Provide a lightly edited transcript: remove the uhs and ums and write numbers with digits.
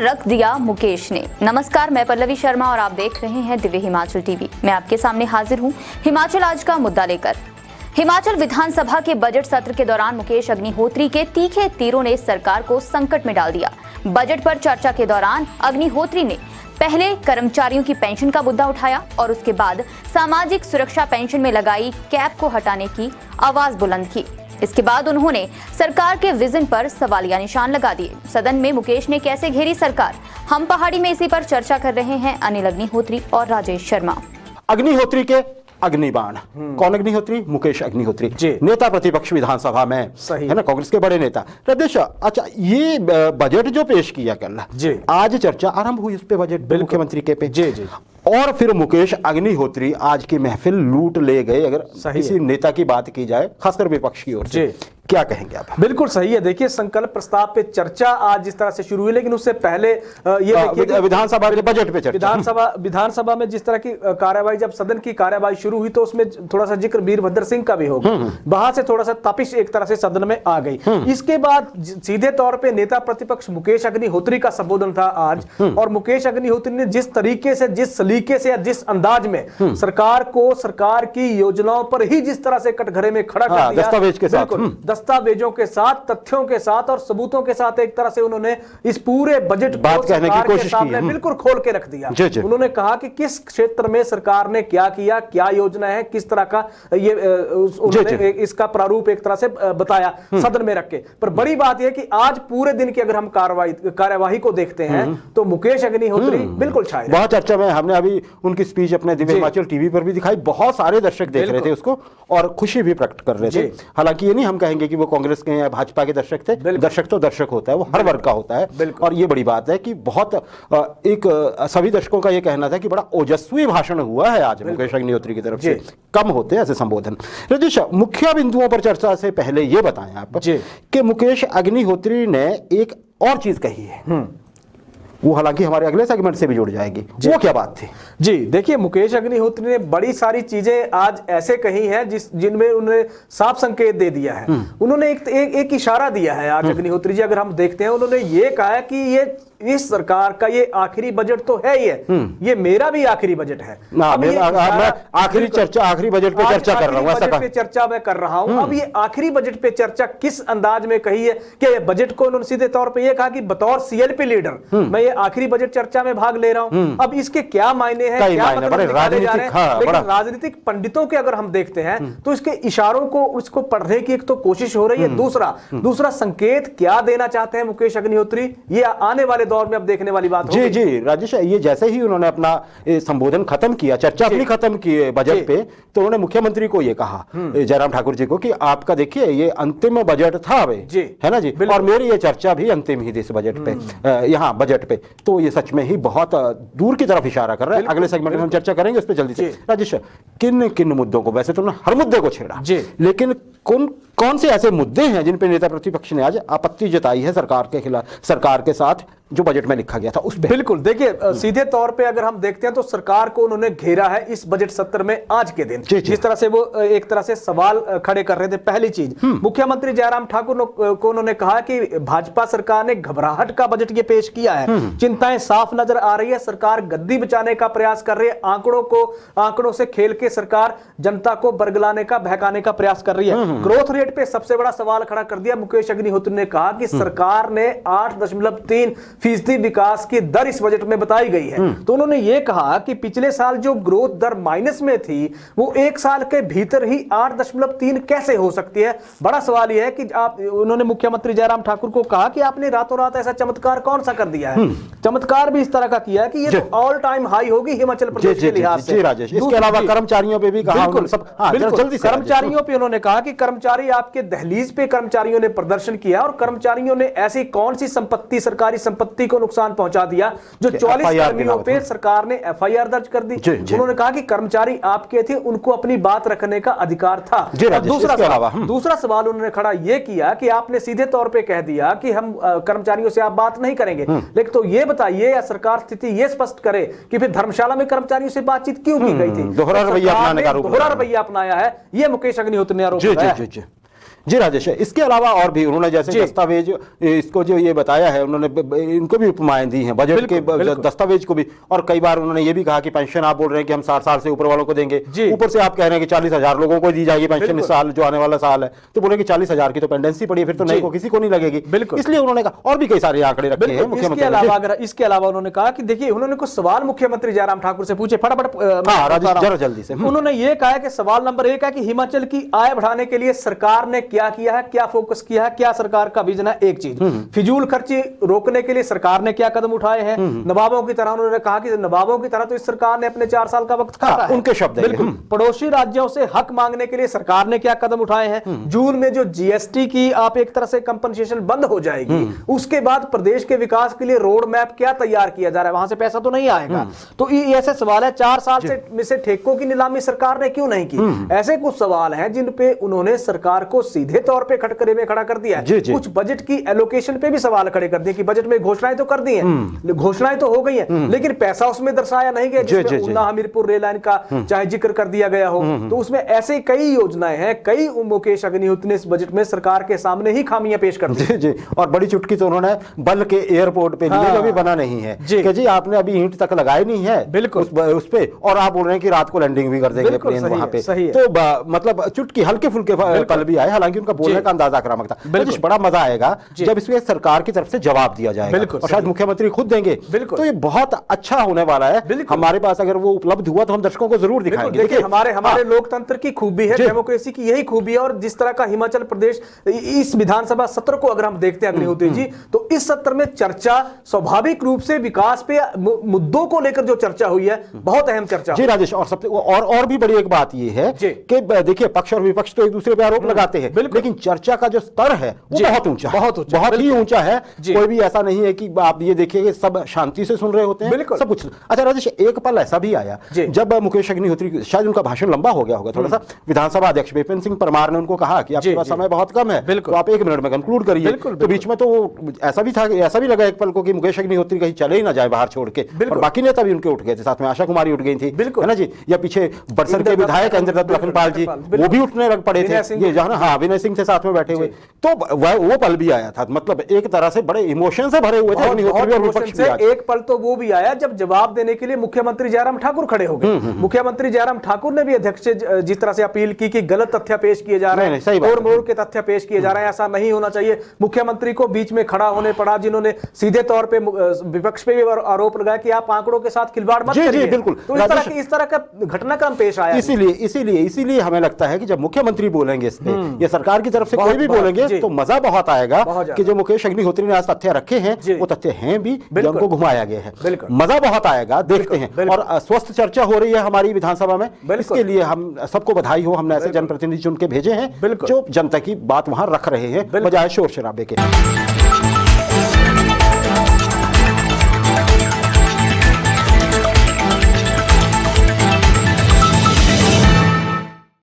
रख दिया मुकेश ने। नमस्कार, मैं पल्लवी शर्मा और आप देख रहे हैं दिव्य हिमाचल टीवी। मैं आपके सामने हाजिर हूं हिमाचल आज का मुद्दा लेकर। हिमाचल विधानसभा के बजट सत्र के दौरान मुकेश अग्निहोत्री के तीखे तीरों ने सरकार को संकट में डाल दिया। बजट पर चर्चा के दौरान अग्निहोत्री ने पहले कर्मचारियों की पेंशन का मुद्दा उठाया और उसके बाद सामाजिक सुरक्षा पेंशन में लगाई कैप को हटाने की आवाज बुलंद की। इसके बाद उन्होंने सरकार के विजन पर सवालिया निशान लगा दिए। सदन में मुकेश ने कैसे घेरी सरकार, हम पहाड़ी में इसी पर चर्चा कर रहे हैं अनिल अग्निहोत्री और राजेश शर्मा। अग्निहोत्री के अग्निबाण। कौन अग्निहोत्री? मुकेश अग्निहोत्री, नेता प्रतिपक्ष विधानसभा में, है ना, कांग्रेस के बड़े नेता। प्रदेश, अच्छा, ये बजट जो पेश किया कल, आज चर्चा आरंभ हुई उस पे, बजट मुख्यमंत्री के पे, और फिर मुकेश अग्निहोत्री आज की महफिल लूट ले गए। अगर किसी नेता की बात की जाए, खासकर विपक्ष की ओर से, क्या कहेंगे आप? बिल्कुल सही है। देखिए, संकल्प प्रस्ताव पे चर्चा आज जिस तरह से शुरू हुई, लेकिन उससे पहले ये विधानसभा के बजट पे चर्चा, विधानसभा में जिस तरह की कार्यवाही, जब सदन की कार्यवाही शुरू हुई तो उसमें थोड़ा सा जिक्र वीरभद्र सिंह का भी होगा। वहां से थोड़ा सा तपिश एक तरह से सदन में आ गई। इसके बाद सीधे तौर पे नेता प्रतिपक्ष मुकेश अग्निहोत्री का संबोधन था आज, और मुकेश अग्निहोत्री ने जिस तरीके से, जिस सलीके से या जिस अंदाज में सरकार को, सरकार की योजनाओं पर ही जिस तरह से कटघरे में खड़ा कर दिया, दस्तावेज के साथ, दस्तावेजों के साथ, तथ्यों के साथ और सबूतों के साथ एक तरह से उन्होंने इस पूरे बजट बात कहने की कोशिश की, बिल्कुल खोल के रख दिया। उन्होंने कहा कि किस क्षेत्र में सरकार ने क्या किया, क्या योजना है, किस तरह का ये उन्होंने इसका प्रारूप एक तरह से बताया सदन में रख के। पर बड़ी बात यह कि आज पूरे दिन की अगर हम कार्यवाही को देखते हैं तो मुकेश अग्निहोत्री बिल्कुल छाए। बहुत चर्चा में, हमने अभी उनकी स्पीच अपने दिव्य हिमाचल टीवी पर भी दिखाई, बहुत सारे दर्शक देख रहे थे उसको और खुशी भी प्रकट कर रहे थे। हालांकि ये नहीं हम कहेंगे कि वो कांग्रेस के या भाजपा के दर्शक थे, दर्शक तो दर्शक होता है, वो हर वर्ग का होता है। और ये बड़ी बात है कि बहुत एक सभी दर्शकों का ये कहना था कि बड़ा ओजस्वी भाषण हुआ है आज मुकेश अग्निहोत्री की तरफ से। कम होते हैं ऐसे संबोधन। रजेश, मुख्य बिंदुओं पर चर्चा से पहले ये बताएं आप कि मुकेश अग्निहोत्री ने एक और चीज कही है, वो हालांकि हमारे अगले सेगमेंट से भी जुड़ जाएगी। वो क्या बात थी? जी देखिए, मुकेश अग्निहोत्री ने बड़ी सारी चीजें आज ऐसे कही हैं जिनमें उन्होंने साफ संकेत दे दिया है। उन्होंने एक इशारा दिया है आज अग्निहोत्री जी, अगर हम देखते हैं, उन्होंने ये कहा है कि ये इस सरकार का ये आखिरी बजट तो है ही है, ये मेरा भी आखिरी बजट है। आखिरी चर्चा, आखिरी बजट पे चर्चा कर रहा हूं, ऐसा बजट पे चर्चा मैं कर रहा हूं। अब ये आखिरी बजट पे चर्चा किस अंदाज में कही है कि ये बजट को उन्होंने सीधे तौर पे ये कहा कि बतौर सीएलपी लीडर मैं ये आखिरी बजट चर्चा में भाग ले रहा हूं। अब इसके क्या मायने हैं, क्या मतलब निकाले जा रहे हैं, लेकिन राजनीतिक पंडितों के अगर हम देखते हैं तो इसके इशारों को, उसको पढ़ने की एक तो कोशिश हो रही है, दूसरा संकेत क्या देना चाहते हैं मुकेश अग्निहोत्री, ये आने वाले दौर में अब देखने वाली बात होगी। जी राजेश, ये जैसे ही उन्होंने अपना संबोधन खत्म किया, चर्चा अपनी खत्म की बजट पे, तो उन्होंने मुख्यमंत्री को ये कहा, जयराम ठाकुर जी को, कि आपका देखिए ये अंतिम बजट था, है ना जी, और मेरी ये चर्चा भी अंतिम ही थी इस बजट पे, यहाँ बजट पे। तो ये सच में ही बहुत दूर की तरफ इशारा कर रहा है। अगले सेगमेंट में हम चर्चा करेंगे उस पर जल्दी से। राजेश, किन किन मुद्दों को, वैसे तो उन्होंने हर मुद्दे को छेड़ा, लेकिन कौन से ऐसे मुद्दे हैं जिन पे नेता प्रतिपक्ष ने आज आपत्ति जताई है सरकार के खिलाफ, सरकार के साथ जो बजट में लिखा गया था उस पे? बिल्कुल, देखिए सीधे तौर पे अगर हम देखते हैं तो सरकार को उन्होंने घेरा है इस बजट सत्र में आज के दिन, जिस तरह से वो एक तरह से सवाल खड़े कर रहे थे। पहली चीज, मुख्यमंत्री जयराम ठाकुर को उन्होंने कहा कि भाजपा सरकार ने घबराहट का बजट ये पेश किया है, चिंताएं साफ नजर आ रही है, सरकार गद्दी बचाने का प्रयास कर रही है, आंकड़ों से खेल के सरकार जनता को बरगलाने का, बहकाने का प्रयास कर रही है। ग्रोथ रेट पे सबसे बड़ा सवाल खड़ा कर दिया मुकेश अग्निहोत्री ने, कहा कि सरकार ने 8.3% विकास की दर इस बजट में बताई गई है। तो उन्होंने यह कहा कि पिछले साल जो ग्रोथ दर माइनस में थी वो एक साल के भीतर ही 8.3 कैसे हो सकती है। बड़ा सवाल यह है कि उन्होंने मुख्यमंत्री जयराम ठाकुर को कहा कि आपने रातों रात ऐसा चमत्कार कौन सा कर दिया है। चमत्कार भी इस तरह का किया है कि ये तो ऑल टाइम हाई होगी हिमाचल प्रदेश के लिहाज से। इसके अलावा कर्मचारियों पे भी कहा, जल्दी कर्मचारियों पे उन्होंने कहा कि कर्मचारी आपके दहलीज पे कर्मचारियों ने प्रदर्शन किया और कर्मचारियों ने ऐसी कौन सी संपत्ति, सरकारी संपत्ति को नुकसान पहुंचा दिया जो 44 कर्मियों पे सरकार ने एफआईआर दर्ज कर दी। उन्होंने कहा कि कर्मचारी आपके थे, उनको अपनी बात रखने का अधिकार था। दूसरा सवाल उन्होंने खड़ा यह किया कि आपने सीधे तौर पे कह दिया कि हम कर्मचारियों से आप बात नहीं करेंगे, लेकिन तो ये बताइए या सरकार स्थिति ये स्पष्ट करे कि फिर धर्मशाला में कर्मचारियों से बातचीत क्यों की गई थी। दोहरा रवैया अपनाया है, यह मुकेश अग्निहोत्री ने आरोप लगाया। जी राजेश, इसके अलावा और भी उन्होंने जैसे दस्तावेज इसको जो ये बताया है, उन्होंने इनको भी उपमाएं दी हैं बजट के दस्तावेज को भी, और कई बार उन्होंने ये भी कहा कि पेंशन आप बोल रहे हैं कि हम 60 साल से ऊपर वालों को देंगे, ऊपर से आप कह रहे हैं कि 40,000 लोगों को दी जाएगी पेंशन इस साल जो आने वाला साल है, तो बोले कि 40,000 की तो पेंडेंसी पड़ी है, फिर तो नई को किसी को नहीं लगेगी। इसलिए उन्होंने कहा, और भी कई सारे आंकड़े रखे हैं मुख्यमंत्री। इसके अलावा उन्होंने कहा कि देखिए, उन्होंने कुछ सवाल मुख्यमंत्री जयराम ठाकुर से पूछे, फटाफट जरा जल्दी से। उन्होंने ये कहा कि सवाल नंबर 1 है कि हिमाचल की आय बढ़ाने के लिए सरकार ने क्या किया है, क्या फोकस किया है, क्या सरकार का विजन है। एक चीज, फिजूल खर्ची रोकने के लिए सरकार ने क्या कदम उठाए हैं। नवाबों की तरह उन्होंने कहा कि नवाबों की तरह तो इस सरकार ने अपने 4 साल का वक्त काटा है। उनके शब्द बिल्कुल। पड़ोसी राज्यों से हक मांगने के लिए सरकार ने क्या कदम उठाए हैं। जून में जो जीएसटी की आप एक तरह से कंपनसेशन बंद हो जाएगी, उसके बाद प्रदेश के विकास के लिए रोड मैप क्या तैयार किया जा रहा है, वहां से पैसा तो नहीं आएगा। तो ये ऐसे सवाल है। 4 साल से ठेकों की नीलामी सरकार ने क्यों नहीं की। ऐसे कुछ सवाल हैं जिन पे उन्होंने सरकार को सीधे तौर पे खटकरे में खड़ा कर दिया है। कुछ बजट की एलोकेशन पे भी सवाल खड़े कर दिए कि बजट में घोषणाएं तो कर दी हैं, घोषणाएं तो हो गई हैं, लेकिन पैसा उसमें दर्शाया नहीं गया, जिसमें ऊना हमीरपुर रेल लाइन का चाहे जिक्र कर दिया गया हो। तो उसमें ऐसे कई योजनाएं हैं, कई मुकेश अग्निहोत्री ने इस बजट में सरकार के सामने ही खामियां पेश कर दी। जी, और बड़ी चुटकी तो उन्होंने बल के एयरपोर्ट पे लिए जो भी बना नहीं है कि जी आपने अभी ईंट तक लगाई नहीं है बिल्कुल उस पे, और आप बोल रहे हैं कि रात को लैंडिंग भी कर देंगे प्लेन वहां पे। तो मतलब चुटकी हल्के फुल्के पल भी आए, हालांकि उनका बोलने का अंदाजा आक्रामक था। बड़ा मजा आएगा जब इसमें सरकार की तरफ से जवाब दिया जाएगा, और शायद मुख्यमंत्री खुद देंगे, तो ये बहुत अच्छा होने वाला है। हमारे पास अगर वो उपलब्ध हुआ तो हम दर्शकों को जरूर दिखाएंगे। देखिए, हमारे लोकतंत्र की खूबी है, डेमोक्रेसी की यही खूबी है। और जिस तरह का हिमाचल प्रदेश इस विधानसभा सत्र को अगर हम देखते हैं अग्निहोत्री जी, तो इस सत्र में चर्चा स्वाभाविक रूप से विकास पे मुद्दों को लेकर जो चर्चा हुई है, बहुत अहम चर्चा जी राजेश। और सबसे और भी बड़ी एक बात ये है कि देखिए, पक्ष और विपक्ष तो एक दूसरे पे आरोप लगाते हैं, लेकिन चर्चा का जो स्तर है वो बहुत ऊंचा, बहुत ही ऊंचा है। कोई भी ऐसा नहीं है कि आप ये देखिए कि सब शांति से सुन रहे होते हैं, सब कुछ। अच्छा राजेश, एक पल ऐसा भी आया जब मुकेश अग्निहोत्री, शायद उनका भाषण लंबा हो गया होगा थोड़ा सा, विधानसभा अध्यक्ष विपिन सिंह परमार ने उनको कहा कि आपके पास समय बहुत कम है, तो आप 1 मिनट में कंक्लूड करिए। तो बीच में तो ऐसा भी था, ऐसा भी लगा एक पल को कि मुकेश अग्निहोत्री कहीं चले ही ना जाए बाहर छोड़ के, और बाकी नेता भी उनके उठ गए थे, साथ में आशा कुमारी उठ गई थी, है ना जी, या पीछे बरसर के विधायक इंद्रदत्त लखनपाल जी वो भी उठने लग पड़े थे, ये जहां हाँ विनय सिंह थे साथ में बैठे हुए। तो वो पल भी आया था, मतलब एक तरह से बड़े इमोशन से भरे हुए थे अग्निहोत्री और विपक्ष भी। एक पल तो वो भी आया जब जवाब देने के लिए मुख्यमंत्री जयराम ठाकुर खड़े हो गए। मुख्यमंत्री जयराम ठाकुर ने भी अध्यक्ष से जिस तरह से अपील की कि गलत तथ्य पेश किए जा रहे हैं, और मोड़ के तथ्य पेश किए जा रहे हैं, ऐसा नहीं होना चाहिए। मुख्यमंत्री को बीच में खड़ा होने पड़ा, जिन्होंने सीधे तौर पे विपक्ष पे भी आरोप लगाया कि आप आंकड़ों के साथ खिलवाड़ मत करिए। बिल्कुल, तो इस तरह का घटनाक्रम पेश आया। इसीलिए हमें लगता है कि जब मुख्यमंत्री बोलेंगे इस पे, या सरकार की तरफ से कोई भी बोलेंगे, तो मजा बहुत आएगा कि जो मुकेश अग्निहोत्री ने आज तथ्य रखे हैं वो तथ्य हैं भी, उनको घुमाया गया है। मजा बहुत आएगा, देखते हैं। और स्वस्थ चर्चा हो रही है हमारी विधानसभा में, इसके लिए हम सबको बधाई हो। हमने ऐसे जनप्रतिनिधि चुन के भेजे हैं जो जनता की बात वहां रख रहे हैं बजाय शोर शराबे के।